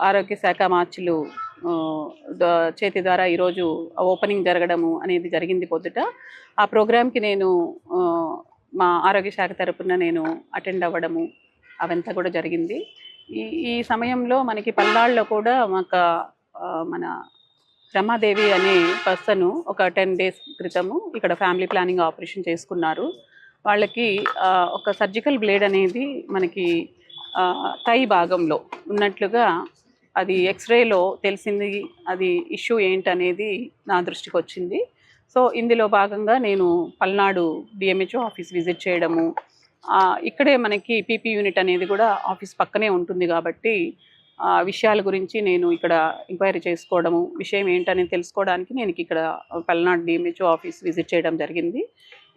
ఆరోగ్య శాఖ మార్చులు చేతి ద్వారా ఈరోజు ఓపెనింగ్ జరగడము అనేది జరిగింది పొద్దుట. ఆ ప్రోగ్రామ్కి నేను మా ఆరోగ్య శాఖ తరపున నేను అటెండ్ అవ్వడము అవంతా కూడా జరిగింది. ఈ సమయంలో మనకి పల్నాడులో కూడా మన రమాదేవి అనే పర్సన్ ఒక 10 days క్రితము ఇక్కడ ఫ్యామిలీ ప్లానింగ్ ఆపరేషన్ చేసుకున్నారు. వాళ్ళకి ఒక సర్జికల్ బ్లేడ్ అనేది మనకి థై భాగంలో ఉన్నట్లుగా అది ఎక్స్రేలో తెలిసింది. అది ఇష్యూ ఏంటనేది నా దృష్టికి వచ్చింది. సో ఇందులో భాగంగా నేను పల్నాడు డిఎంహెచ్ఓ ఆఫీస్ విజిట్ చేయడము, ఇక్కడే మనకి పీపీ యూనిట్ అనేది కూడా ఆఫీస్ పక్కనే ఉంటుంది కాబట్టి విషయాల గురించి నేను ఇక్కడ ఎంక్వైరీ చేసుకోవడము, విషయం ఏంటనేది తెలుసుకోవడానికి నేను ఇక్కడ పల్నాడు డిఎంహెచ్ఓ ఆఫీస్ విజిట్ చేయడం జరిగింది.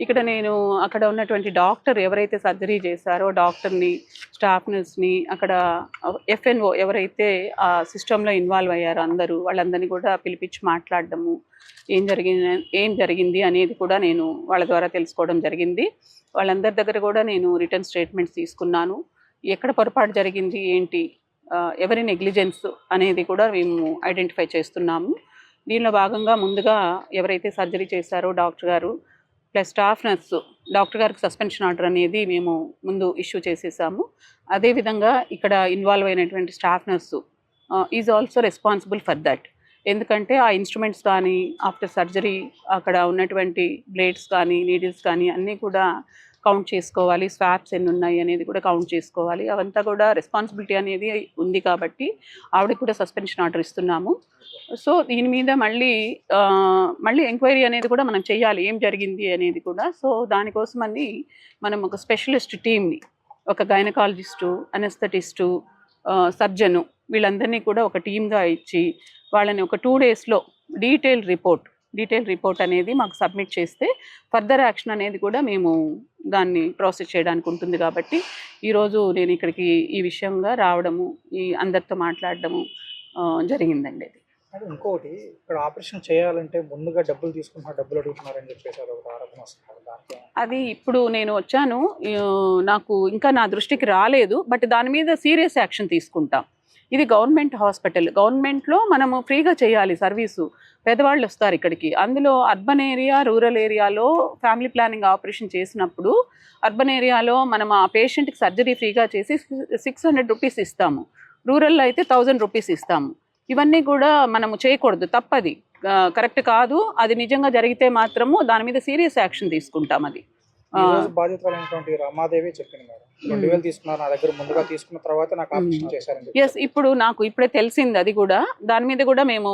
ఇక్కడ నేను అక్కడ ఉన్నటువంటి డాక్టర్ ఎవరైతే సర్జరీ చేశారో డాక్టర్ని, స్టాఫ్ నర్స్ని, అక్కడ ఎఫ్ఎన్ఓ ఎవరైతే ఆ సిస్టంలో ఇన్వాల్వ్ అయ్యారో వాళ్ళందరినీ కూడా పిలిపించి మాట్లాడడము, ఏం జరిగింది అనేది కూడా నేను వాళ్ళ ద్వారా తెలుసుకోవడం జరిగింది. వాళ్ళందరి దగ్గర కూడా నేను రిటర్న్ స్టేట్మెంట్స్ తీసుకున్నాను. ఎక్కడ పొరపాటు జరిగింది ఏంటి, ఎవరి నెగ్లిజెన్స్ అనేది కూడా మేము ఐడెంటిఫై చేస్తున్నాము. దీనిలో భాగంగా ముందుగా ఎవరైతే సర్జరీ చేశారో డాక్టర్ గారు ప్లస్ స్టాఫ్ నర్సు, డాక్టర్ గారికి సస్పెన్షన్ ఆర్డర్ అనేది మేము ముందు ఇష్యూ చేసేసాము. అదేవిధంగా ఇక్కడ ఇన్వాల్వ్ అయినటువంటి staff nurse is also responsible for that. ఎందుకంటే ఆ ఇన్స్ట్రుమెంట్స్ కానీ ఆఫ్టర్ సర్జరీ అక్కడ ఉన్నటువంటి బ్లేడ్స్ కానీ నీడిల్స్ కానీ అన్నీ కూడా కౌంట్ చేసుకోవాలి, స్వాప్స్ ఎన్ని ఉన్నాయి అనేది కూడా కౌంట్ చేసుకోవాలి. అవంతా కూడా రెస్పాన్సిబిలిటీ అనేది ఉంది కాబట్టి ఆవిడకి కూడా సస్పెన్షన్ ఆర్డర్ ఇస్తున్నాము. సో దీని మీద మళ్ళీ ఎంక్వైరీ అనేది కూడా మనం చేయాలి, ఏం జరిగింది అనేది కూడా. సో దానికోసమని మనం ఒక స్పెషలిస్ట్ టీమ్ని, ఒక గైనకాలజిస్టు, అనెస్థెటిస్టు, సర్జను, వీళ్ళందరినీ కూడా ఒక టీమ్గా ఇచ్చి వాళ్ళని ఒక 2 daysలో డీటెయిల్ రిపోర్ట్ అనేది మాకు సబ్మిట్ చేస్తే ఫర్దర్ యాక్షన్ అనేది కూడా మేము దాన్ని ప్రాసెస్ చేయడానికి ఉంటుంది. కాబట్టి ఈరోజు నేను ఇక్కడికి ఈ విషయంగా రావడము, ఈ అందరితో మాట్లాడడము జరిగిందండి. అది ఇంకోటి, ఇక్కడ ఆపరేషన్ చేయాలంటే ముందుగా డబ్బులు అడుగుతున్నారని చెప్పేసి అది ఇప్పుడు నేను వచ్చాను, నాకు ఇంకా నా దృష్టికి రాలేదు. బట్ దాని మీద సీరియస్ యాక్షన్ తీసుకుంటాం. ఇది గవర్నమెంట్ హాస్పిటల్, గవర్నమెంట్లో మనము ఫ్రీగా చేయాలి సర్వీసు. పెద్దవాళ్ళు వస్తారు ఇక్కడికి. అందులో అర్బన్ ఏరియా, రూరల్ ఏరియాలో ఫ్యామిలీ ప్లానింగ్ ఆపరేషన్ చేసినప్పుడు అర్బన్ ఏరియాలో మనం ఆ పేషెంట్కి సర్జరీ ఫ్రీగా చేసి 600 rupees ఇస్తాము, రూరల్లో అయితే 1000 rupees ఇస్తాము. ఇవన్నీ కూడా మనము చేయకూడదు, తప్పది, కరెక్ట్ కాదు. అది నిజంగా జరిగితే మాత్రము దాని మీద సీరియస్ యాక్షన్ తీసుకుంటాం. అది బాధితులైనటువంటి రమాదేవి చెప్పింది మేడం, 2000 తీసుకున్నారు నా దగ్గర, ముందుగా తీసుకున్న తర్వాత నాకు ఆపరేషన్ చేశారని. ఎస్, ఇప్పుడు నాకు ఇప్పుడే తెలిసింది. అది కూడా దాని మీద కూడా మేము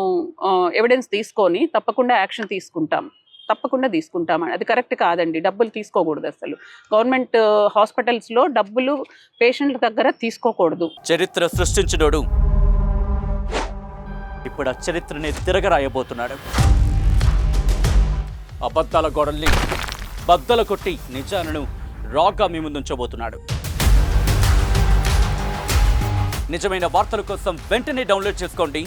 ఎవిడెన్స్ తీసుకొని తప్పకుండా యాక్షన్ తీసుకుంటాం. అది కరెక్ట్ కాదండి, డబ్బులు తీసుకోకూడదు అసలు. గవర్నమెంట్ హాస్పిటల్స్లో డబ్బులు పేషెంట్ల దగ్గర తీసుకోకూడదు. చరిత్ర సృష్టించినోడు ఇప్పుడు ఆ చరిత్రని తిరగరాయబోతున్నాడు. అబద్ధాల గోడల్ని బద్దలు కొట్టి నిజాలను రాగా మీ ముందుంచబోతున్నాడు. నిజమైన వార్తల కోసం వెంటనే డౌన్లోడ్ చేసుకోండి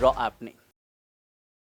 రా యాప్ని.